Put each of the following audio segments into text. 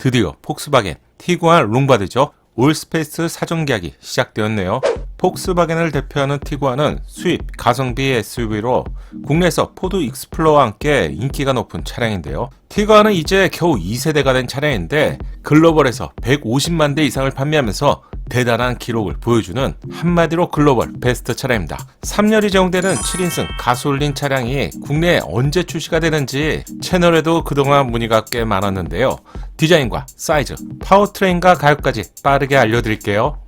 드디어 폭스바겐 티구안 롱바디죠. 올스페이스 사전 계약이 시작되었네요. 폭스바겐을 대표하는 티구안은 수입 가성비 SUV로 국내에서 포드 익스플로어와 함께 인기가 높은 차량인데요. 티구안은 이제 겨우 2세대가 된 차량인데 글로벌에서 150만 대 이상을 판매하면서 대단한 기록을 보여주는 한마디로 글로벌 베스트 차량입니다. 3열이 제공되는 7인승 가솔린 차량이 국내에 언제 출시가 되는지 채널에도 그동안 문의가 꽤 많았는데요. 디자인과 사이즈, 파워트레인과 가격까지 빠르게 알려드릴게요.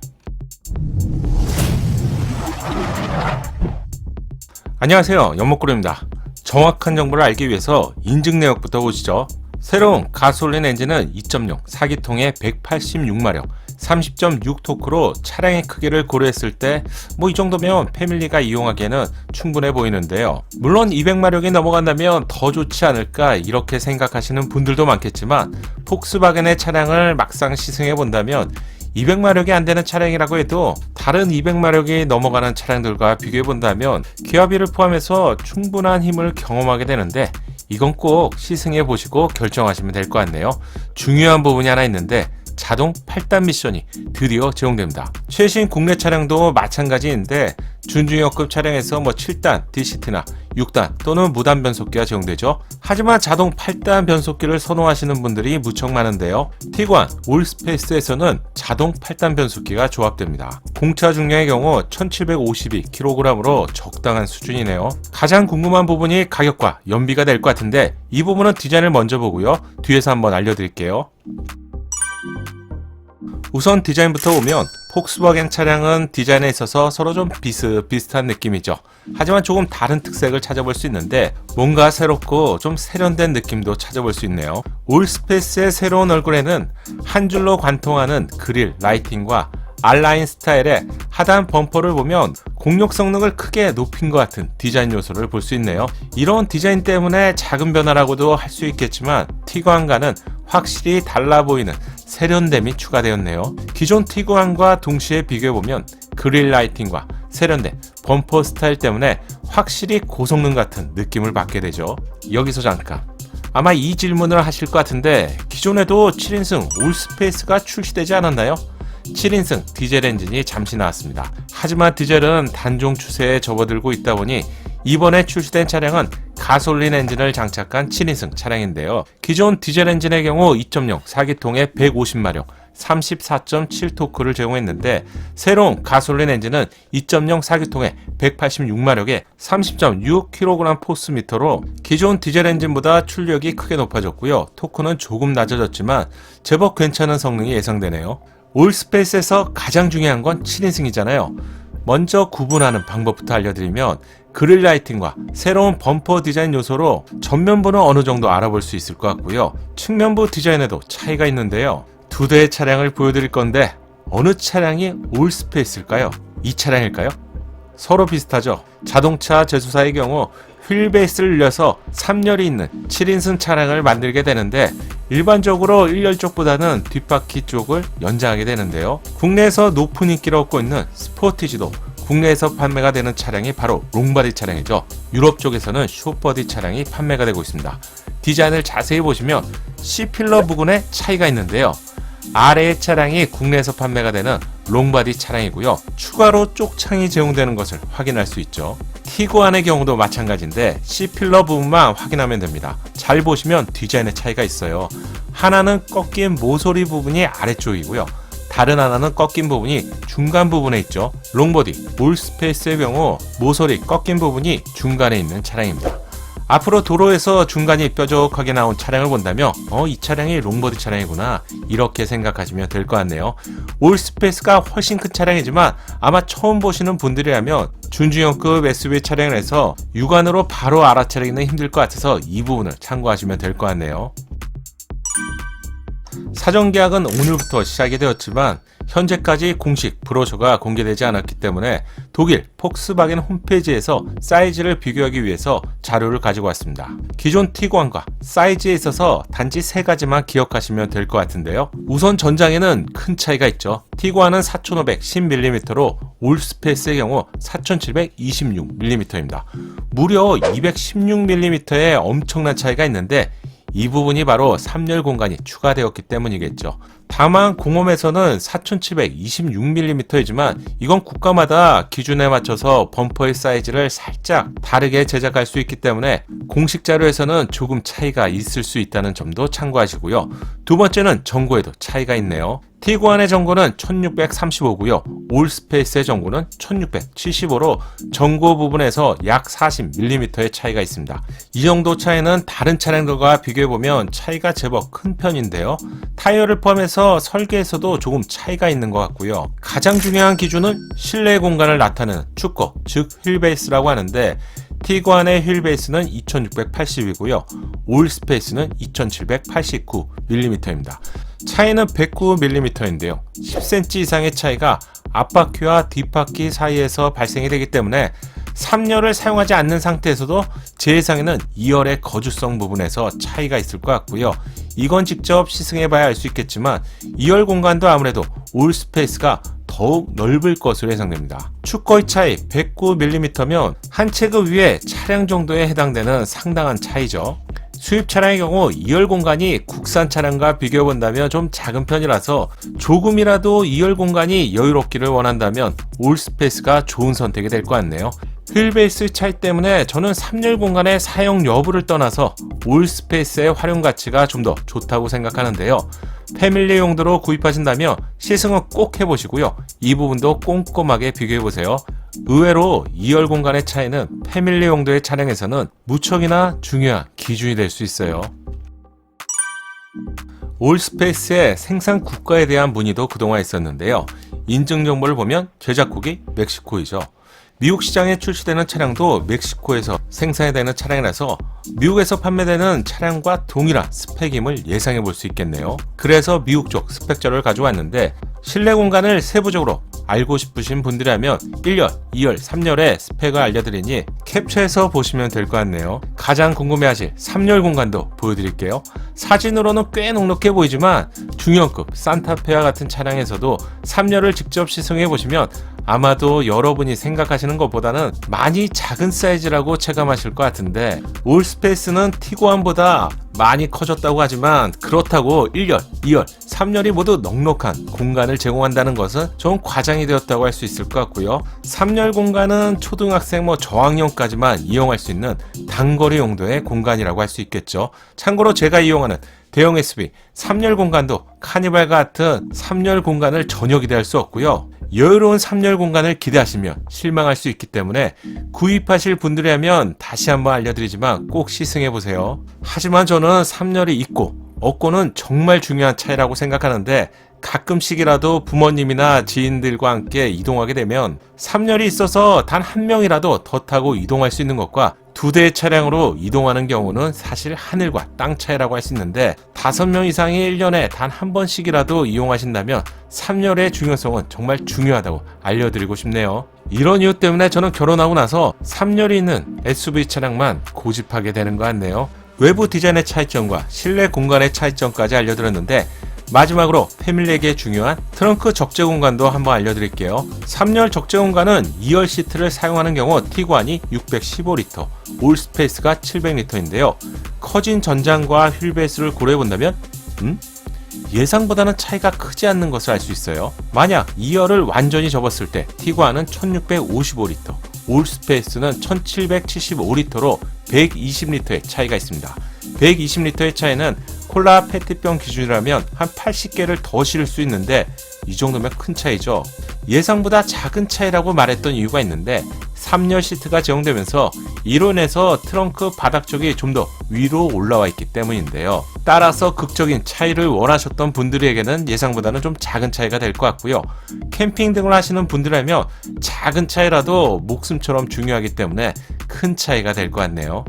안녕하세요, 연목구름입니다. 정확한 정보를 알기 위해서 인증 내역부터 보시죠. 새로운 가솔린 엔진은 2.0 4기통의 186마력 30.6 토크로 차량의 크기를 고려했을 때 이 정도면 패밀리가 이용하기에는 충분해 보이는데요. 물론 200마력이 넘어간다면 더 좋지 않을까 이렇게 생각하시는 분들도 많겠지만 폭스바겐의 차량을 막상 시승해 본다면 200마력이 안 되는 차량이라고 해도 다른 200마력이 넘어가는 차량들과 비교해 본다면 기어비를 포함해서 충분한 힘을 경험하게 되는데 이건 꼭 시승해 보시고 결정하시면 될 것 같네요. 중요한 부분이 하나 있는데 자동 8단 미션이 드디어 제공됩니다. 최신 국내 차량도 마찬가지인데 준중형급 차량에서 7단 DCT나 6단 또는 무단 변속기가 제공되죠. 하지만 자동 8단 변속기를 선호하시는 분들이 무척 많은데요. 티구안 올스페이스에서는 자동 8단 변속기가 조합됩니다. 공차 중량의 경우 1752kg으로 적당한 수준이네요. 가장 궁금한 부분이 가격과 연비가 될 것 같은데 이 부분은 디자인을 먼저 보고요. 뒤에서 한번 알려드릴게요. 우선 디자인부터 보면 폭스바겐 차량은 디자인에 있어서 서로 좀 비슷비슷한 느낌이죠. 하지만 조금 다른 특색을 찾아볼 수 있는데 뭔가 새롭고 좀 세련된 느낌도 찾아볼 수 있네요. 올스페이스의 새로운 얼굴에는 한 줄로 관통하는 그릴 라이팅과 R라인 스타일의 하단 범퍼를 보면 공력 성능을 크게 높인 것 같은 디자인 요소를 볼 수 있네요. 이런 디자인 때문에 작은 변화라고도 할 수 있겠지만 티구안과는 확실히 달라 보이는 세련됨이 추가되었네요. 기존 티구안과 동시에 비교해보면 그릴 라이팅과 세련된 범퍼 스타일 때문에 확실히 고성능 같은 느낌을 받게 되죠. 여기서 잠깐, 아마 이 질문을 하실 것 같은데 기존에도 7인승 올스페이스가 출시되지 않았나요? 7인승 디젤 엔진이 잠시 나왔습니다. 하지만 디젤은 단종 추세에 접어들고 있다 보니 이번에 출시된 차량은 가솔린 엔진을 장착한 7인승 차량인데요. 기존 디젤 엔진의 경우 2.0 4기통의 150마력 34.7 토크를 제공했는데 새로운 가솔린 엔진은 2.0 4기통의 186마력에 30.6kg 포스미터로 기존 디젤 엔진보다 출력이 크게 높아졌고요. 토크는 조금 낮아졌지만 제법 괜찮은 성능이 예상되네요. 올스페이스에서 가장 중요한 건 7인승이잖아요. 먼저 구분하는 방법부터 알려드리면 그릴 라이팅과 새로운 범퍼 디자인 요소로 전면부는 어느 정도 알아볼 수 있을 것 같고요. 측면부 디자인에도 차이가 있는데요. 두 대의 차량을 보여드릴 건데 어느 차량이 올스페이스일까요? 이 차량일까요? 서로 비슷하죠. 자동차 제조사의 경우 휠베이스를 늘려서 3열이 있는 7인승 차량을 만들게 되는데 일반적으로 1열 쪽보다는 뒷바퀴 쪽을 연장하게 되는데요. 국내에서 높은 인기를 얻고 있는 스포티지도 국내에서 판매가 되는 차량이 바로 롱바디 차량이죠. 유럽 쪽에서는 숏버디 차량이 판매가 되고 있습니다. 디자인을 자세히 보시면 C필러 부분에 차이가 있는데요. 아래의 차량이 국내에서 판매가 되는 롱바디 차량이고요. 추가로 쪽창이 제공되는 것을 확인할 수 있죠. 티구안의 경우도 마찬가지인데 C필러 부분만 확인하면 됩니다. 잘 보시면 디자인의 차이가 있어요. 하나는 꺾인 모서리 부분이 아래쪽이고요. 다른 하나는 꺾인 부분이 중간 부분에 있죠. 롱보디 올스페이스의 경우 모서리 꺾인 부분이 중간에 있는 차량입니다. 앞으로 도로에서 중간이 뾰족하게 나온 차량을 본다면 이 차량이 롱보디 차량이구나 이렇게 생각하시면 될 것 같네요. 올스페이스가 훨씬 큰 차량이지만 아마 처음 보시는 분들이라면 준중형급 SUV 차량을 해서 육안으로 바로 알아차리기는 힘들 것 같아서 이 부분을 참고하시면 될 것 같네요. 사전 계약은 오늘부터 시작이 되었지만 현재까지 공식 브로셔가 공개되지 않았기 때문에 독일 폭스바겐 홈페이지에서 사이즈를 비교하기 위해서 자료를 가지고 왔습니다. 기존 티구안과 사이즈에 있어서 단지 세 가지만 기억하시면 될 것 같은데요. 우선 전장에는 큰 차이가 있죠. 티구안은 4510mm로 올스페이스의 경우 4726mm입니다. 무려 216mm의 엄청난 차이가 있는데 이 부분이 바로 3열 공간이 추가되었기 때문이겠죠. 다만 공홈에서는 4726mm이지만 이건 국가마다 기준에 맞춰서 범퍼의 사이즈를 살짝 다르게 제작할 수 있기 때문에 공식 자료에서는 조금 차이가 있을 수 있다는 점도 참고하시고요. 두 번째는 전고에도 차이가 있네요. 티구안의 전고는 1635고요. 올스페이스의 전고는 1675로 전고 부분에서 약 40mm의 차이가 있습니다. 이 정도 차이는 다른 차량들과 비교해보면 차이가 제법 큰 편인데요. 타이어를 포함해서 설계에서도 조금 차이가 있는 것 같고요. 가장 중요한 기준은 실내 공간을 나타내는 축거, 즉 휠베이스라고 하는데 티구안의 휠베이스는 2680이고요. 올스페이스는 2789mm입니다. 차이는 109mm인데요. 10cm 이상의 차이가 앞바퀴와 뒷바퀴 사이에서 발생이 되기 때문에 3열을 사용하지 않는 상태에서도 제 예상에는 2열의 거주성 부분에서 차이가 있을 것 같고요. 이건 직접 시승해봐야 알 수 있겠지만 2열 공간도 아무래도 올스페이스가 더욱 넓을 것으로 예상됩니다. 축거의 차이 109mm면 한 체급 위에 차량 정도에 해당되는 상당한 차이죠. 수입 차량의 경우 2열 공간이 국산 차량과 비교해본다면 좀 작은 편이라서 조금이라도 2열 공간이 여유롭기를 원한다면 올스페이스가 좋은 선택이 될 것 같네요. 휠베이스 차이 때문에 저는 3열 공간의 사용 여부를 떠나서 올스페이스의 활용 가치가 좀 더 좋다고 생각하는데요. 패밀리 용도로 구입하신다면 시승은 꼭 해보시고요. 이 부분도 꼼꼼하게 비교해보세요. 의외로 2열 공간의 차이는 패밀리 용도의 차량에서는 무척이나 중요한 기준이 될 수 있어요. 올스페이스의 생산 국가에 대한 문의도 그동안 있었는데요. 인증 정보를 보면 제작국이 멕시코이죠. 미국 시장에 출시되는 차량도 멕시코에서 생산이 되는 차량이라서 미국에서 판매되는 차량과 동일한 스펙임을 예상해 볼 수 있겠네요. 그래서 미국 쪽 스펙자료를 가져왔는데 실내 공간을 세부적으로 알고 싶으신 분들이라면 1열, 2열, 3열의 스펙을 알려드리니 캡처해서 보시면 될 것 같네요. 가장 궁금해하실 3열 공간도 보여드릴게요. 사진으로는 꽤 넉넉해 보이지만 중형급 산타페와 같은 차량에서도 3열을 직접 시승해 보시면 아마도 여러분이 생각하시는 것보다는 많이 작은 사이즈라고 체감하실 것 같은데 올스페이스는 티구안보다 많이 커졌다고 하지만 그렇다고 1열, 2열, 3열이 모두 넉넉한 공간을 제공한다는 것은 좀 과장이 되었다고 할 수 있을 것 같고요. 3열 공간은 초등학생 저학년까지만 이용할 수 있는 단거리 용도의 공간이라고 할 수 있겠죠. 참고로 제가 이용하는 대형 SUV 3열 공간도 카니발 같은 3열 공간을 전혀 기대할 수 없고요. 여유로운 3열 공간을 기대하시면 실망할 수 있기 때문에 구입하실 분들이라면 다시 한번 알려드리지만 꼭 시승해보세요. 하지만 저는 3열이 있고 없고는 정말 중요한 차이라고 생각하는데 가끔씩이라도 부모님이나 지인들과 함께 이동하게 되면 3열이 있어서 단 한 명이라도 더 타고 이동할 수 있는 것과 두 대의 차량으로 이동하는 경우는 사실 하늘과 땅 차이라고 할 수 있는데 5명 이상이 1년에 단 한 번씩이라도 이용하신다면 3열의 중요성은 정말 중요하다고 알려드리고 싶네요. 이런 이유 때문에 저는 결혼하고 나서 3열이 있는 SUV 차량만 고집하게 되는 것 같네요. 외부 디자인의 차이점과 실내 공간의 차이점까지 알려드렸는데 마지막으로 패밀리에게 중요한 트렁크 적재 공간도 한번 알려드릴게요. 3열 적재 공간은 2열 시트를 사용하는 경우 티구안이 615L, 올스페이스가 700L인데요. 커진 전장과 휠베이스를 고려해본다면 예상보다는 차이가 크지 않는 것을 알 수 있어요. 만약 2열을 완전히 접었을 때 티구안은 1655L, 올스페이스는 1775L로 120L의 차이가 있습니다. 120L의 차이는 콜라 페트병 기준이라면 한 80개를 더 실을 수 있는데 이 정도면 큰 차이죠. 예상보다 작은 차이라고 말했던 이유가 있는데 3열 시트가 제공되면서 이로 인해서 트렁크 바닥 쪽이 좀 더 위로 올라와 있기 때문인데요. 따라서 극적인 차이를 원하셨던 분들에게는 예상보다는 좀 작은 차이가 될 것 같고요. 캠핑 등을 하시는 분들이라면 작은 차이라도 목숨처럼 중요하기 때문에 큰 차이가 될 것 같네요.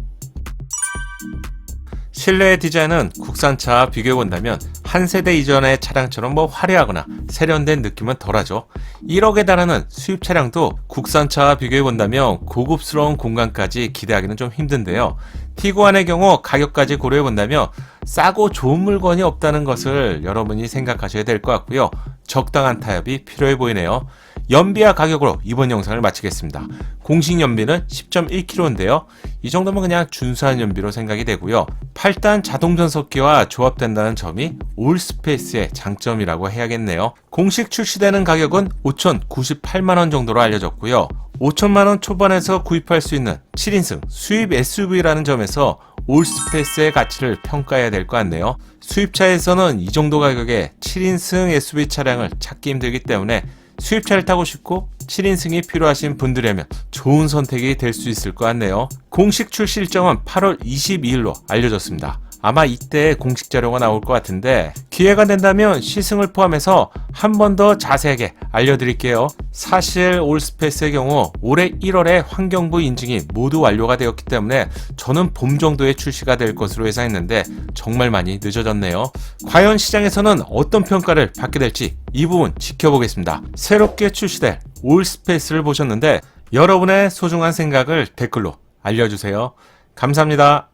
실내의 디자인은 국산차와 비교해본다면 한 세대 이전의 차량처럼 뭐 화려하거나 세련된 느낌은 덜하죠. 1억에 달하는 수입 차량도 국산차와 비교해 본다면 고급스러운 공간까지 기대하기는 좀 힘든데요. 티구안의 경우 가격까지 고려해 본다면 싸고 좋은 물건이 없다는 것을 여러분이 생각하셔야 될 것 같고요. 적당한 타협이 필요해 보이네요. 연비와 가격으로 이번 영상을 마치겠습니다. 공식 연비는 10.1km인데요. 이 정도면 그냥 준수한 연비로 생각이 되고요. 8단 자동 전속기와 조합된다는 점이 올스페이스의 장점이라고 해야겠네요. 공식 출시되는 가격은 5,098만원 정도로 알려졌고요. 5천만원 초반에서 구입할 수 있는 7인승 수입 SUV라는 점에서 올스페이스의 가치를 평가해야 될 것 같네요. 수입차에서는 이 정도 가격에 7인승 SUV 차량을 찾기 힘들기 때문에 수입차를 타고 싶고 7인승이 필요하신 분들이라면 좋은 선택이 될 수 있을 것 같네요. 공식 출시 일정은 8월 22일로 알려졌습니다. 아마 이때 공식 자료가 나올 것 같은데 기회가 된다면 시승을 포함해서 한 번 더 자세하게 알려드릴게요. 사실 올스페이스의 경우 올해 1월에 환경부 인증이 모두 완료가 되었기 때문에 저는 봄 정도에 출시가 될 것으로 예상했는데 정말 많이 늦어졌네요. 과연 시장에서는 어떤 평가를 받게 될지 이 부분 지켜보겠습니다. 새롭게 출시될 올스페이스를 보셨는데 여러분의 소중한 생각을 댓글로 알려주세요. 감사합니다.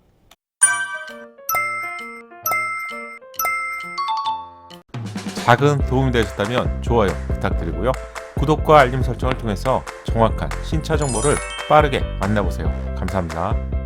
작은 도움이 되셨다면 좋아요 부탁드리고요. 구독과 알림 설정을 통해서 정확한 신차 정보를 빠르게 만나보세요. 감사합니다.